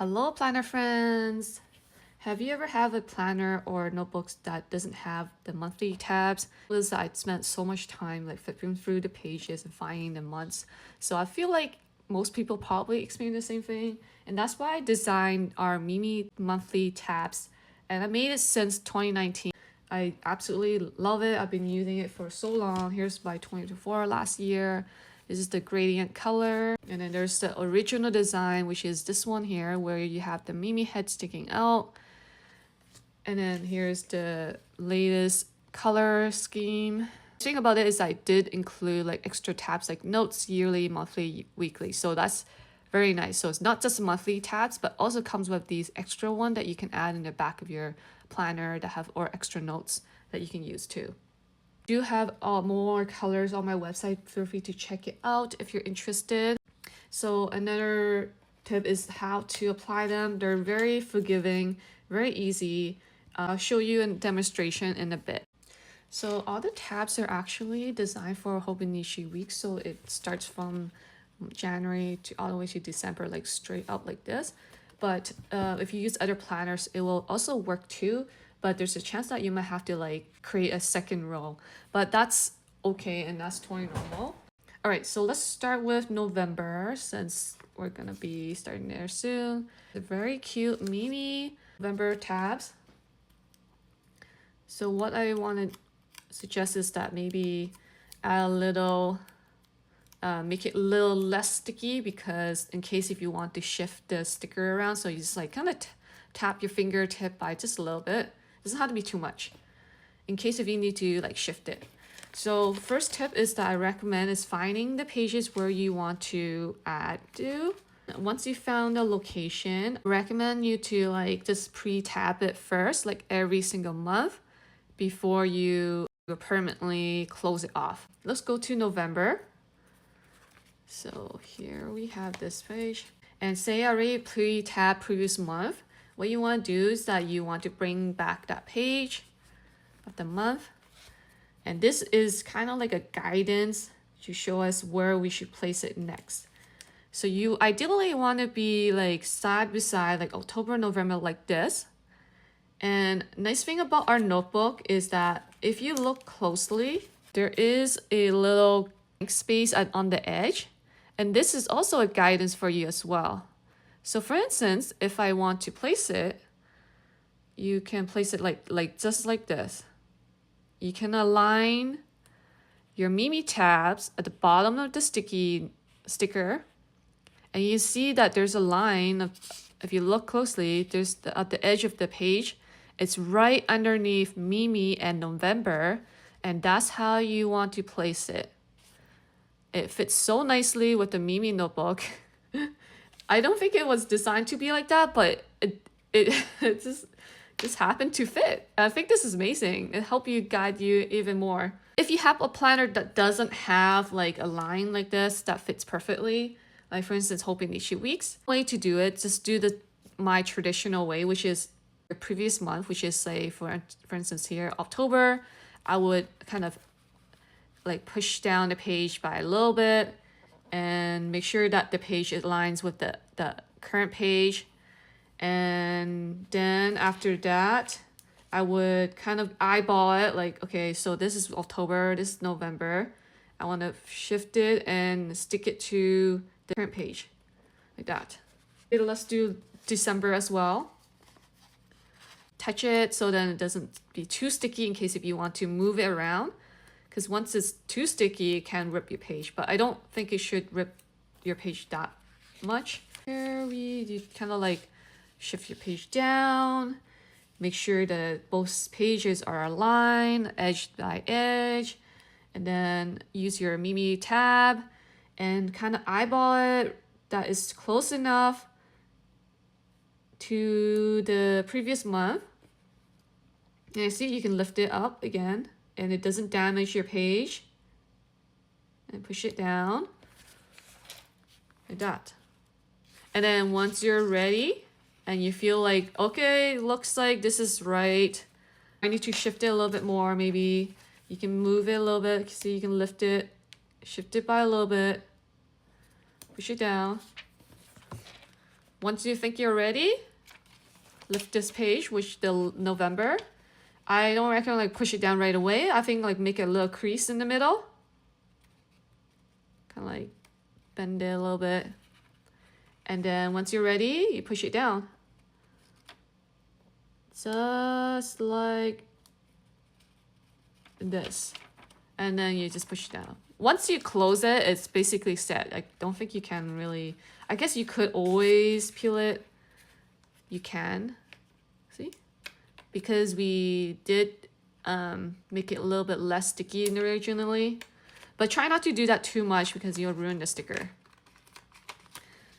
Hello, planner friends! Have you ever had a planner or notebooks that doesn't have the monthly tabs? Was I spent so much time like flipping through the pages and finding the months. So I feel like most people probably experience the same thing. And that's why I designed our Mimi monthly tabs. And I made it since 2019. I absolutely love it. I've been using it for so long. Here's my 2024 last year. This is the gradient color. And then there's the original design, which is this one here, where you have the Mimi head sticking out. And then here's the latest color scheme. The thing about it is I did include like extra tabs like notes, yearly, monthly, weekly. So that's very nice. So it's not just monthly tabs, but also comes with these extra one that you can add in the back of your planner that have or extra notes that you can use too. I do have more colors on my website. Feel free to check it out if you're interested. So another tip is how to apply them. They're very forgiving, very easy. I'll show you a demonstration in a bit. So all the tabs are actually designed for Hobonichi week. So it starts from January to all the way to December, like straight up like this. But if you use other planners, it will also work too. But there's a chance that you might have to like create a second row. But that's okay and that's totally normal. All right, so let's start with November since we're gonna be starting there soon. The very cute Mimi November tabs. So what I want to suggest is that maybe add a little, make it a little less sticky, because in case if you want to shift the sticker around, so you just like kind of tap your fingertip by just a little bit. It doesn't have to be too much. In case if you need to like shift it. So first tip is that I recommend is finding the pages where you want to add to. Once you found the location, I recommend you to like just pre-tab it first, like every single month before you permanently close it off. Let's go to November. So here we have this page. And say I already pre-tab previous month. What you want to do is that you want to bring back that page of the month. And this is kind of like a guidance to show us where we should place it next. So you ideally want to be like side by side, like October, November, like this. And nice thing about our notebook is that if you look closely, there is a little space on the edge. And this is also a guidance for you as well. So for instance, if I want to place it, you can place it like just like this. You can align your Mimi tabs at the bottom of the sticker. And you see that there's a line of, if you look closely, there's at the edge of the page, it's right underneath Mimi and November. And that's how you want to place it. It fits so nicely with the Mimi notebook. I don't think it was designed to be like that, but it just happened to fit. I think this is amazing. It helps you guide you even more. If you have a planner that doesn't have like a line like this that fits perfectly, like for instance, Hobonichi weeks, way to do it, just do my traditional way, which is the previous month, which is say for instance here, October, I would kind of like push down the page by a little bit and make sure that the page aligns with the current page. And then after that, I would kind of eyeball it like, okay, so this is October, this is November. I want to shift it and stick it to the current page like that. Okay, let's do December as well. Touch it so then it doesn't be too sticky in case if you want to move it around. Because once it's too sticky, it can rip your page. But I don't think it should rip your page that much. Here you kind of like shift your page down. Make sure that both pages are aligned, edge by edge. And then use your Mimi tab and kind of eyeball it that is close enough to the previous month. And I see you can lift it up again and it doesn't damage your page. And push it down like that. And then once you're ready and you feel like, okay, looks like this is right, I need to shift it a little bit more. Maybe you can move it a little bit. See, you can lift it, shift it by a little bit, push it down. Once you think you're ready, lift this page, which the November. I don't recommend like push it down right away. I think like make a little crease in the middle. Kind of like bend it a little bit. And then once you're ready, you push it down. Just like this. And then you just push it down. Once you close it, it's basically set. I don't think you can really... I guess you could always peel it. You can. See? Because we did make it a little bit less sticky originally. But try not to do that too much because you'll ruin the sticker.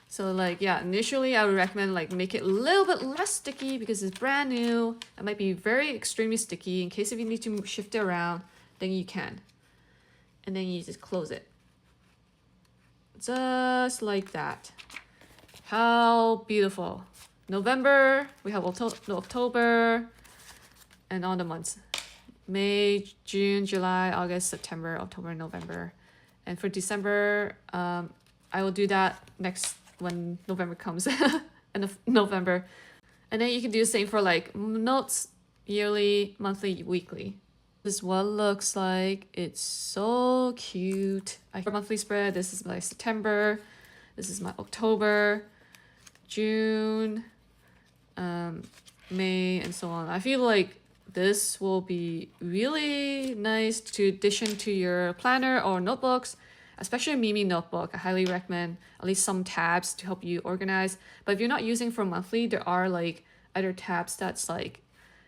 So like, yeah, initially I would recommend like make it a little bit less sticky because it's brand new. It might be very extremely sticky. In case if you need to shift it around, then you can. And then you just close it. Just like that. How beautiful. November, we have October, and all the months. May, June, July, August, September, October, November. And for December, I will do that next when November comes. End of November. And then you can do the same for like notes, yearly, monthly, weekly. This is what it looks like. It's so cute. I have a monthly spread. This is my September. This is my October, June, May, and so on. I feel like this will be really nice to addition to your planner or notebooks, especially a Mimi notebook. I highly recommend at least some tabs to help you organize. But if you're not using for monthly, there are like other tabs that's like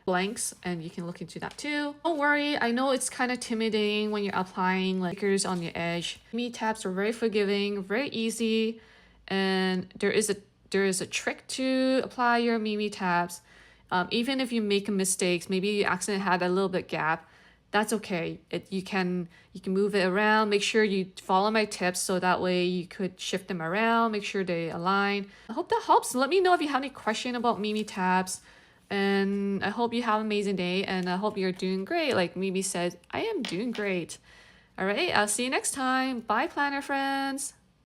blanks, and you can look into that too. Don't worry, I know it's kind of intimidating when you're applying like stickers on your edge. Mimi tabs are very forgiving, very easy, and there is a trick to apply your Mimi tabs. Even if you make mistakes, maybe you accidentally had a little bit gap, that's okay. You can move it around. Make sure you follow my tips so that way you could shift them around, make sure they align. I hope that helps. Let me know if you have any question about Mimi tabs. And I hope you have an amazing day, and I hope you're doing great. Like Mimi said, I am doing great. All right, I'll see you next time. Bye, planner friends.